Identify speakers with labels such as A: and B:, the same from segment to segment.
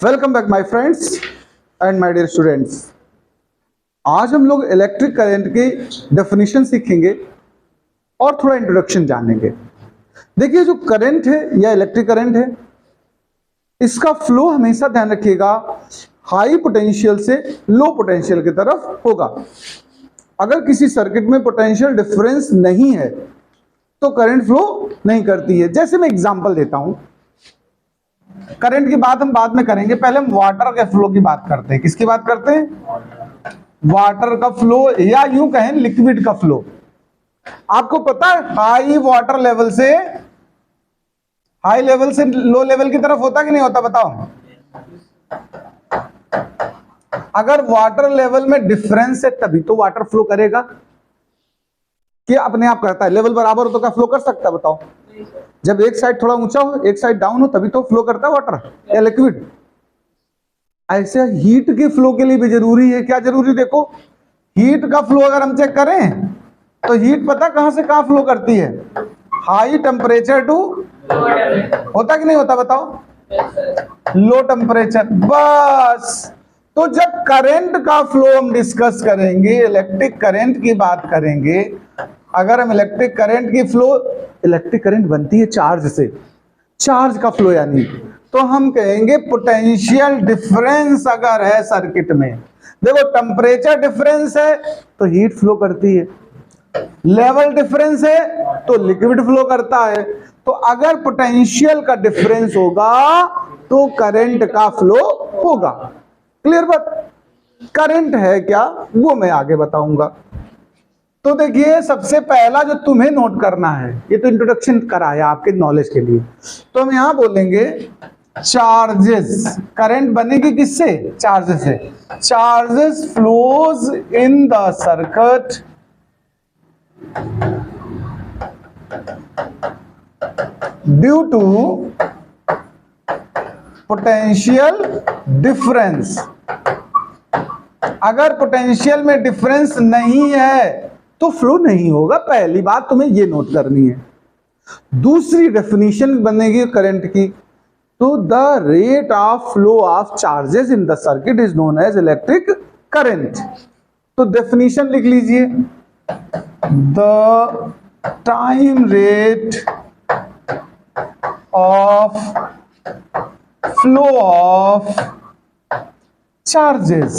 A: Welcome back my friends and my dear students. आज हम लोग इलेक्ट्रिक करंट की डेफिनेशन सीखेंगे और थोड़ा इंट्रोडक्शन जानेंगे। देखिए, जो करंट है या इलेक्ट्रिक करंट है, इसका फ्लो हमेशा ध्यान रखिएगा हाई पोटेंशियल से लो पोटेंशियल की तरफ होगा। अगर किसी सर्किट में पोटेंशियल डिफरेंस नहीं है तो करंट फ्लो नहीं करती है। जैसे मैं एग्जांपल देता हूं, करंट की बात हम बाद में करेंगे, पहले हम वाटर के फ्लो की बात करते हैं। किसकी बात करते हैं? वाटर का फ्लो, या यूं कहें लिक्विड का फ्लो। आपको पता है हाई वाटर लेवल से हाई लेवल से लो लेवल की तरफ होता कि नहीं होता? बताओ। अगर वाटर लेवल में डिफरेंस है तभी तो वाटर फ्लो करेगा, कि अपने आप करता है? लेवल बराबर हो तो क्या फ्लो कर सकता है? बताओ। जब एक साइड थोड़ा ऊंचा हो एक साइड डाउन हो तभी तो फ्लो करता है वाटर या लिक्विड। ऐसे हीट के फ्लो के लिए भी जरूरी है। क्या जरूरी? देखो, हीट का फ्लो अगर हम चेक करें तो हीट पता कहां से कहां फ्लो करती है? हाई टेम्परेचर टू होता कि नहीं होता? बताओ। Low temperature. बस, तो जब करंट का फ्लो हम डिस्कस करेंगे, इलेक्ट्रिक करंट की बात करेंगे, अगर हम इलेक्ट्रिक करंट की फ्लो, इलेक्ट्रिक करंट बनती है चार्ज से, चार्ज का फ्लो यानी, तो हम कहेंगे पोटेंशियल डिफरेंस अगर है सर्किट में। देखो, टेम्परेचर डिफरेंस है तो हीट फ्लो करती है, लेवल डिफरेंस है तो लिक्विड फ्लो करता है। तो अगर पोटेंशियल का डिफरेंस होगा तो करंट का फ्लो होगा। क्लियर बात? करंट है क्या वो मैं आगे बताऊंगा। तो देखिए, सबसे पहला जो तुम्हें नोट करना है, ये तो इंट्रोडक्शन कराया आपके नॉलेज के लिए, तो हम यहां बोलेंगे चार्जेस। करंट बनेगी किससे? चार्जेस से। Charges flows in the circuit due to potential difference. अगर पोटेंशियल में डिफरेंस नहीं है तो फ्लो नहीं होगा। पहली बात तुम्हें ये नोट करनी है। दूसरी डेफिनेशन बनेगी करंट की, तो the rate of flow of charges in the circuit is known as electric current. तो डेफिनेशन लिख लीजिए, the time rate of flow of charges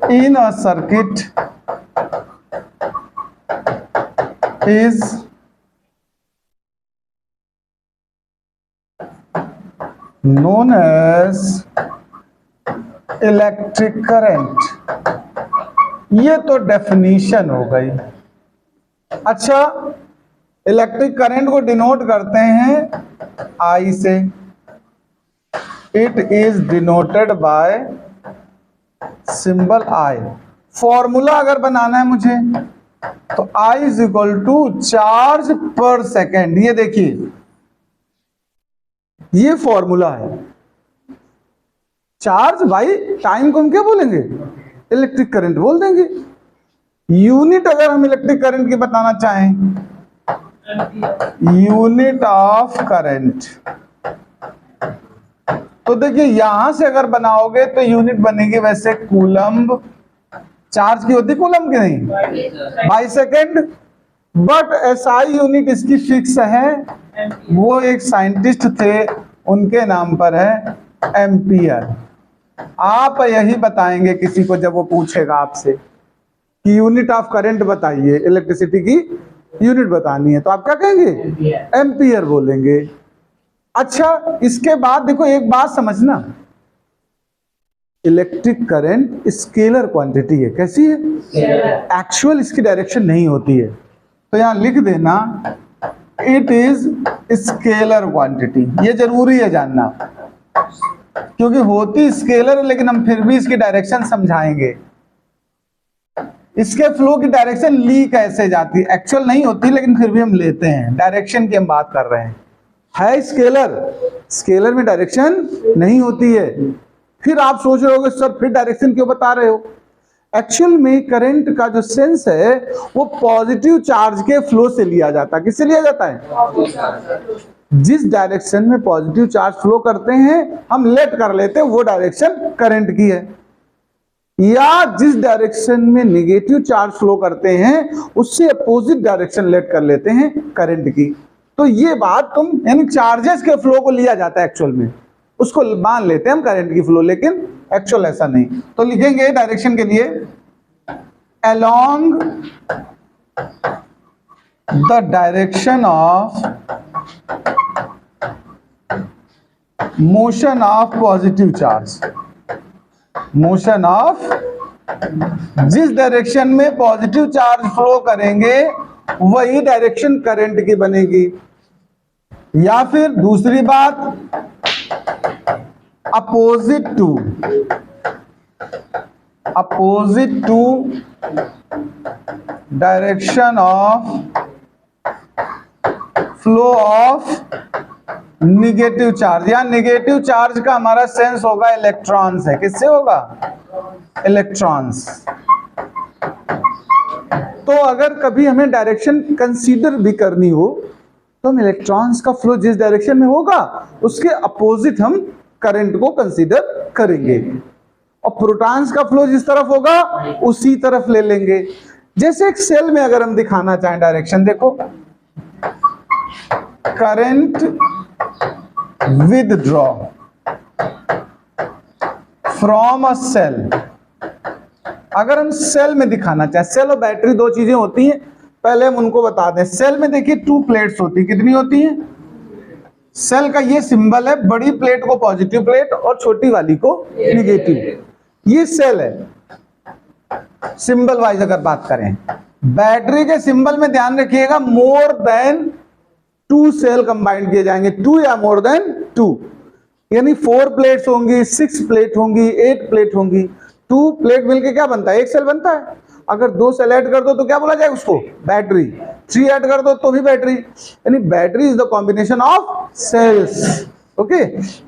A: in a circuit is known as electric current। ये तो definition हो गई। अच्छा, electric current को denote करते हैं आई से। It is denoted by symbol I. Formula अगर बनाना है मुझे तो I is equal to charge पर सेकेंड। ये देखिए, ये फॉर्मूला है। चार्ज बाई टाइम को हम क्या बोलेंगे? इलेक्ट्रिक करंट बोल देंगे। यूनिट अगर हम इलेक्ट्रिक करंट की बताना चाहें, यूनिट ऑफ करंट, तो देखिए यहां से अगर बनाओगे तो यूनिट बनेगी वैसे कूलम्ब। चार्ज की होती कूलम्ब की नहीं, by second. But SI unit इसकी फिक्स है, वो एक साइंटिस्ट थे, उनके नाम पर है एम्पियर। आप यही बताएंगे किसी को जब वो पूछेगा आपसे कि यूनिट ऑफ करंट बताइए, इलेक्ट्रिसिटी की यूनिट बतानी है, तो आप क्या कहेंगे? एम्पियर बोलेंगे। अच्छा, इसके बाद देखो एक बात समझना, इलेक्ट्रिक करंट स्केलर क्वांटिटी है। कैसी है? एक्चुअल इसकी डायरेक्शन नहीं होती है, तो यहां लिख देना इट इज स्केलर क्वांटिटी। ये जरूरी है जानना, क्योंकि होती स्केलर लेकिन हम फिर भी इसकी डायरेक्शन समझाएंगे। इसके फ्लो की डायरेक्शन ली कैसे जाती है, एक्चुअल नहीं होती लेकिन फिर भी हम लेते हैं, डायरेक्शन की हम बात कर रहे हैं। है स्केलर, स्केलर में डायरेक्शन नहीं होती है। फिर आप सोच रहे होगे सर फिर डायरेक्शन क्यों बता रहे हो? एक्चुअल में करंट का जो सेंस है वो पॉजिटिव चार्ज के फ्लो से लिया जाता है। किससे लिया जाता है? जिस डायरेक्शन में पॉजिटिव चार्ज फ्लो करते हैं हम लेट कर लेते हैं वो डायरेक्शन करंट की है, या जिस डायरेक्शन में नेगेटिव चार्ज फ्लो करते हैं उससे अपोजिट डायरेक्शन लेट कर लेते हैं करंट की। तो ये बात तुम, यानी चार्जेस के फ्लो को लिया जाता है एक्चुअल में, उसको मान लेते हैं हम करंट की फ्लो, लेकिन एक्चुअल ऐसा नहीं। तो लिखेंगे डायरेक्शन के लिए along the direction of motion of positive charge, motion of, जिस डायरेक्शन में पॉजिटिव चार्ज फ्लो करेंगे वही डायरेक्शन करंट की बनेगी। या फिर दूसरी बात, opposite to direction of flow of negative charge, या निगेटिव चार्ज का हमारा सेंस होगा इलेक्ट्रॉन्स है, किससे होगा, इलेक्ट्रॉन्स। तो अगर कभी हमें डायरेक्शन कंसीडर भी करनी हो तो हम इलेक्ट्रॉन्स का फ्लो जिस डायरेक्शन में होगा उसके अपोजिट हम करंट को कंसीडर करेंगे, और प्रोटॉन्स का फ्लो जिस तरफ होगा उसी तरफ ले लेंगे। जैसे एक सेल में अगर हम दिखाना चाहें डायरेक्शन, देखो current withdraw from a cell, अगर हम सेल में दिखाना चाहें, सेल और बैटरी दो चीजें होती हैं, पहले हम उनको बता दें। सेल में देखिए 2 प्लेट्स होती है, कितनी होती हैं, सेल का ये सिंबल है, बड़ी प्लेट को पॉजिटिव प्लेट और छोटी वाली को निगेटिव, ये सेल है सिंबल वाइज अगर बात करें। बैटरी के सिंबल में ध्यान रखिएगा मोर देन 2 सेल कंबाइंड किए जाएंगे, 2 या मोर देन 2, यानी 4 प्लेट्स होंगी, 6 प्लेट होंगी, 8 प्लेट होंगी। 2 प्लेट मिलके क्या बनता है, एक सेल बनता है। अगर 2 सेल ऐड कर दो तो क्या बोला जाए उसको, बैटरी। 3 ऐड कर दो तो भी बैटरी, यानी battery is the combination of cells. Okay,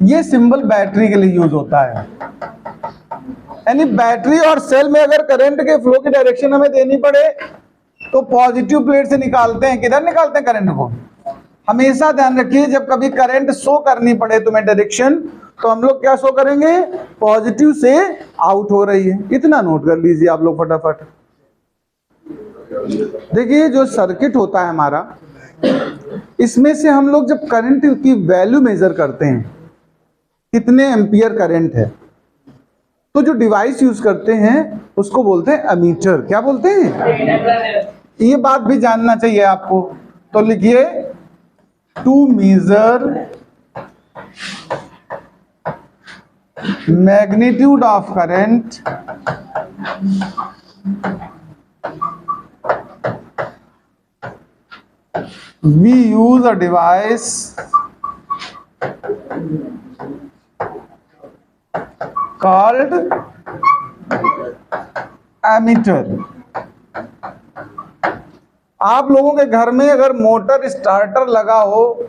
A: ये सिंबल बैटरी के लिए यूज होता है। यानी बैटरी और सेल में अगर करंट के फ्लो की डायरेक्शन हमें देनी पड़े तो पॉजिटिव प्लेट से निकालते हैं, किधर निकालते हैं करंट को। हमेशा ध्यान रखिए जब कभी करंट शो करनी पड़े तुम्हें डायरेक्शन, तो हम लोग क्या शो करेंगे, पॉजिटिव से आउट हो रही है। इतना नोट कर लीजिए आप लोग फटाफट। देखिए जो सर्किट होता है हमारा, इसमें से हम लोग जब करंट की वैल्यू मेजर करते हैं, कितने एम्पियर करंट है, तो जो डिवाइस यूज करते हैं उसको बोलते हैं एमीटर। क्या बोलते हैं, ये बात भी जानना चाहिए आपको। तो लिखिए to measure magnitude of current we use a device called ammeter। आप लोगों के घर में अगर मोटर स्टार्टर लगा हो,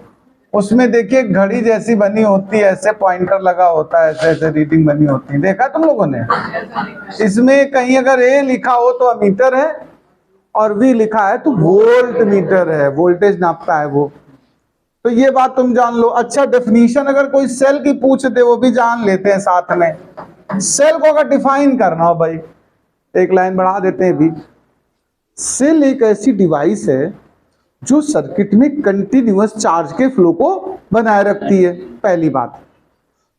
A: उसमें देखिए घड़ी जैसी बनी होती है, ऐसे पॉइंटर लगा होता है, ऐसे ऐसे रीडिंग बनी होती है, देखा तुम लोगों ने। इसमें कहीं अगर ए लिखा हो तो अमीटर है, और वी लिखा है तो वोल्ट मीटर है, वोल्टेज नापता है वो। तो ये बात तुम जान लो। अच्छा, डेफिनेशन अगर कोई सेल की पूछ दे वो भी जान लेते हैं साथ में। सेल को अगर डिफाइन करना हो भाई, एक लाइन बढ़ा देते हैं भी। सेल एक ऐसी डिवाइस है जो सर्किट में कंटिन्यूअस चार्ज के फ्लो को बनाए रखती है, पहली बात।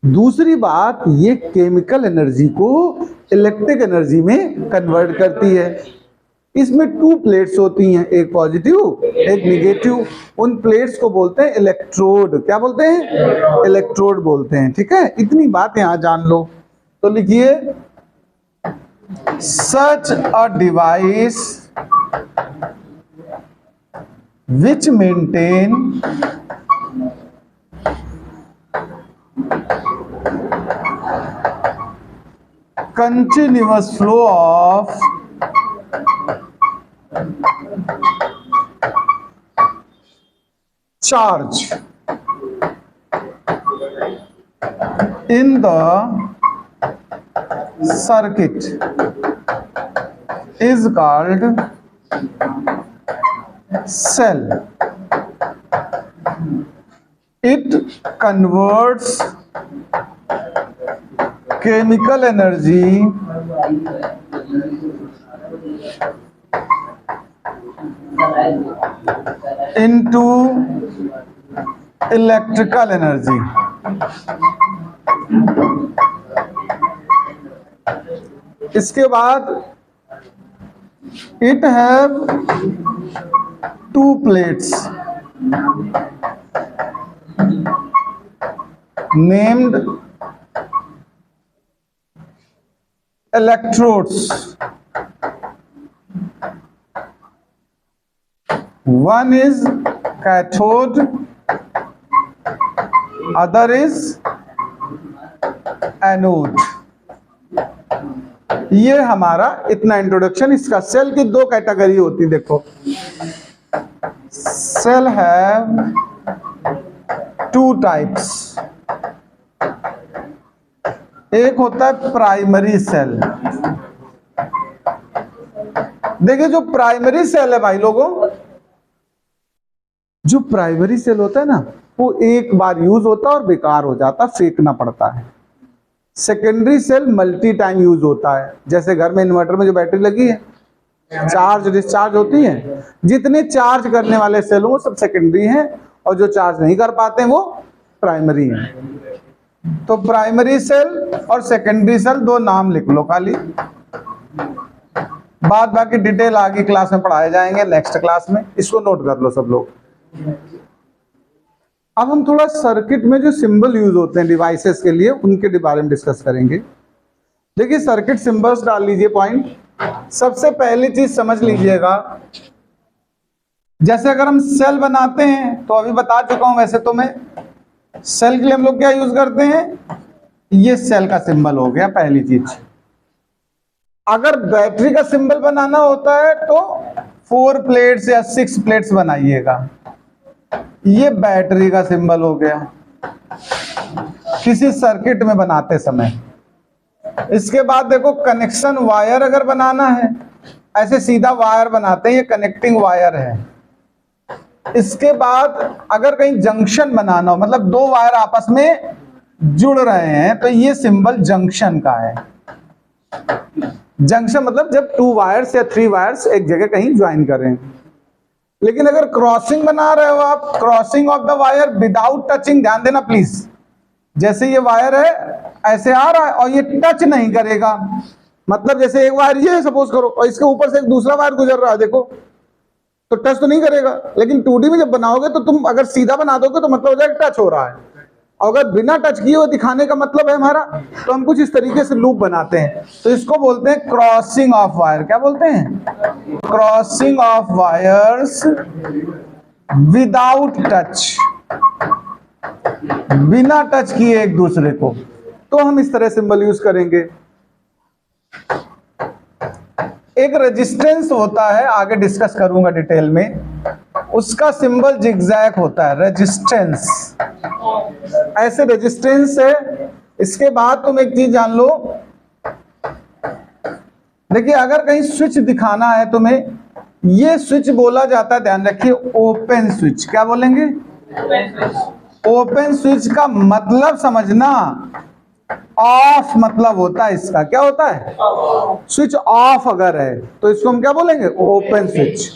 A: दूसरी बात, ये केमिकल एनर्जी को इलेक्ट्रिक एनर्जी में कन्वर्ट करती है। इसमें 2 प्लेट्स होती हैं, एक पॉजिटिव एक निगेटिव। उन प्लेट्स को बोलते हैं इलेक्ट्रोड। क्या बोलते हैं, इलेक्ट्रोड बोलते हैं। ठीक है, इतनी बात यहां जान लो। तो लिखिए such a device which maintain continuous flow of charge in the circuit is called cell। It converts chemical energy into electrical energy. इसके बाद it have two plates named electrodes. One is cathode, other is anode. ये हमारा इतना introduction इसका। Cell की दो category होती, देखो सेल हैव टू टाइप्स। एक होता है प्राइमरी सेल। देखिए जो प्राइमरी सेल है भाई लोगों, जो प्राइमरी सेल होता है ना, वो एक बार यूज होता है और बेकार हो जाता, फेंकना पड़ता है। Secondary cell multi time use होता है। जैसे घर में इन्वर्टर में जो बैटरी लगी है, चार्ज डिस्चार्ज होती है, जितने चार्ज करने वाले सेल वो सब सेकेंडरी हैं, और जो चार्ज नहीं कर पाते हैं वो प्राइमरी हैं। तो प्राइमरी सेल और सेकेंडरी सेल दो नाम लिख लो खाली, बाद बाकी डिटेल आगे क्लास में पढ़ाए जाएंगे, नेक्स्ट क्लास में। इसको नोट कर लो सब लोग। अब हम थोड़ा सर्किट में जो सिंबल यूज होते हैं डिवाइसेस के लिए, उनके बारे में डिस्कस करेंगे। देखिए सर्किट सिंबल्स डाल लीजिए पॉइंट। सबसे पहली चीज समझ लीजिएगा, जैसे अगर हम सेल बनाते हैं, तो अभी बता चुका हूं वैसे तो मैं, सेल के लिए हम लोग क्या यूज करते हैं, ये सेल का सिंबल हो गया पहली चीज। अगर बैटरी का सिंबल बनाना होता है तो 4 प्लेट्स या 6 प्लेट्स बनाइएगा, ये बैटरी का सिंबल हो गया किसी सर्किट में बनाते समय। इसके बाद देखो कनेक्शन वायर अगर बनाना है, ऐसे सीधा वायर बनाते हैं, ये कनेक्टिंग वायर है। इसके बाद अगर कहीं जंक्शन बनाना हो, मतलब दो वायर आपस में जुड़ रहे हैं, तो ये सिंबल जंक्शन का है। जंक्शन मतलब जब 2 वायर्स या 3 वायर्स एक जगह कहीं ज्वाइन करें। लेकिन अगर क्रॉसिंग बना रहे हो आप, crossing of the wire without touching, ध्यान देना प्लीज, जैसे ये वायर है ऐसे आ रहा है और ये टच नहीं करेगा, मतलब जैसे एक वायर ये सपोज करो और इसके ऊपर से एक दूसरा वायर गुजर रहा है, देखो तो टच तो नहीं करेगा। लेकिन 2D में जब बनाओगे तो तुम अगर सीधा बना दोगे तो मतलब हो जाएगा टच हो रहा है, और अगर बिना टच किए हुए दिखाने का मतलब है हमारा, तो हम कुछ इस तरीके से लूप बनाते हैं, तो इसको बोलते हैं क्रॉसिंग ऑफ वायर। क्या बोलते हैं? Crossing of wires without touch, बिना टच किए एक दूसरे को, तो हम इस तरह सिंबल यूज करेंगे। एक रेजिस्टेंस होता है, आगे डिस्कस करूंगा डिटेल में, उसका सिंबल जिगजैग होता है, रेजिस्टेंस। ऐसे रेजिस्टेंस है। इसके बाद तुम एक चीज जान लो, देखिए अगर कहीं स्विच दिखाना है तुम्हें, ये स्विच बोला जाता है, ध्यान रखिए, ओपन स्विच। क्या बोलेंगे? ओपन स्विच का मतलब समझना, ऑफ मतलब होता है इसका। क्या होता है? स्विच ऑफ अगर है तो इसको हम क्या बोलेंगे? Open switch.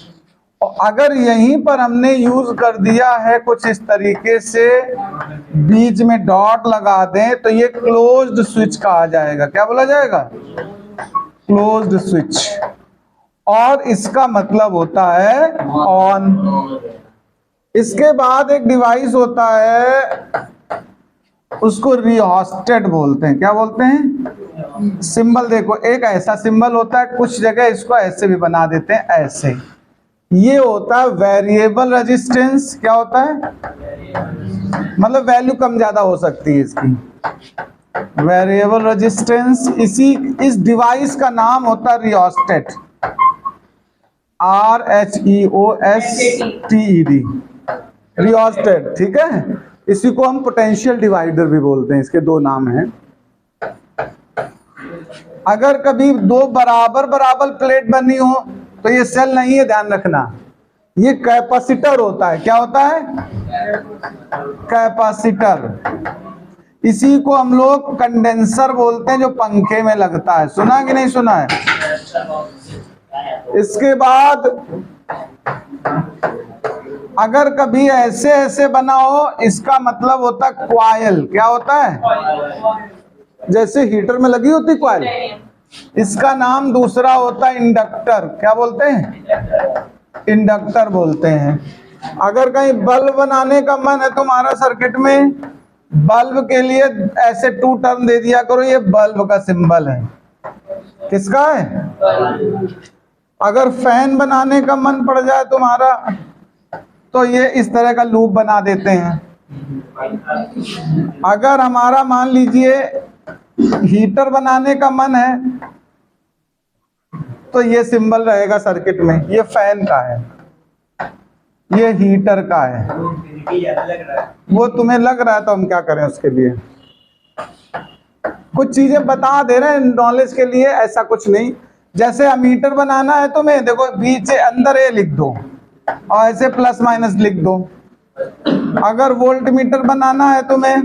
A: और अगर यहीं पर हमने यूज कर दिया है कुछ इस तरीके से, बीच में डॉट लगा दें, तो ये क्लोज्ड स्विच कहा जाएगा। क्या बोला जाएगा? Closed switch. और इसका मतलब होता है ऑन। इसके बाद एक डिवाइस होता है, उसको रियोस्टेट बोलते हैं। क्या बोलते हैं? सिंबल देखो, एक ऐसा सिंबल होता है, कुछ जगह इसको ऐसे भी बना देते हैं, ऐसे। ये होता है वेरिएबल रेजिस्टेंस। क्या होता है? मतलब वैल्यू कम ज्यादा हो सकती है इसकी, वेरिएबल रेजिस्टेंस। इस डिवाइस का नाम होता है रियोस्टेट, RHEOSTED, रियोस्टेट। ठीक है, इसी को हम पोटेंशियल डिवाइडर भी बोलते हैं, इसके दो नाम हैं। अगर कभी दो बराबर बराबर प्लेट बनी हो तो ये सेल नहीं है, ध्यान रखना। ये कैपेसिटर होता है। क्या होता है? कैपेसिटर। इसी को हम लोग कंडेंसर बोलते हैं, जो पंखे में लगता है। सुना कि नहीं सुना है? इसके बाद अगर कभी ऐसे ऐसे बना हो, इसका मतलब होता है क्वाइल। क्या होता है? जैसे हीटर में लगी होती क्वाइल, इसका नाम दूसरा होता है इंडक्टर। क्या बोलते हैं? इंडक्टर बोलते हैं। अगर कहीं बल्ब बनाने का मन है तुम्हारा सर्किट में, बल्ब के लिए ऐसे 2 टर्म दे दिया करो, ये बल्ब का सिंबल है। किसका है? अगर फैन बनाने का मन पड़ जाए तुम्हारा, तो ये इस तरह का लूप बना देते हैं। अगर हमारा मान लीजिए हीटर बनाने का मन है, तो ये सिंबल रहेगा सर्किट में। ये फैन का है, ये हीटर का है। वो तुम्हें लग रहा है तो हम क्या करें उसके लिए? कुछ चीजें बता दे रहे हैं नॉलेज के लिए, ऐसा कुछ नहीं। जैसे अमीटर बनाना है तुम्हें, देखो बीच अंदर ए लिख दो और ऐसे प्लस माइनस लिख दो। अगर वोल्ट मीटर बनाना है तुम्हें,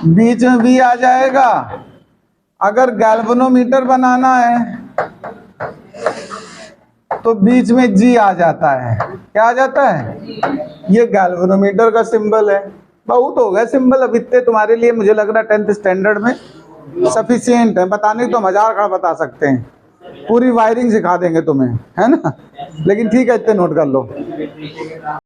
A: बीच में भी आ जाएगा। अगर गैल्वेनोमीटर बनाना है तो बीच में जी आ जाता है। क्या आ जाता है? ये गैल्वेनोमीटर का सिंबल है। बहुत हो गए सिंबल अब इतने तुम्हारे लिए, मुझे लग रहा है 10th स्टैंडर्ड में सफिशिएंट है। बताने तो हम 1000 का बता सकते हैं, पूरी वायरिंग सिखा देंगे तुम्हें, है ना? लेकिन ठीक है, इतने नोट कर लो।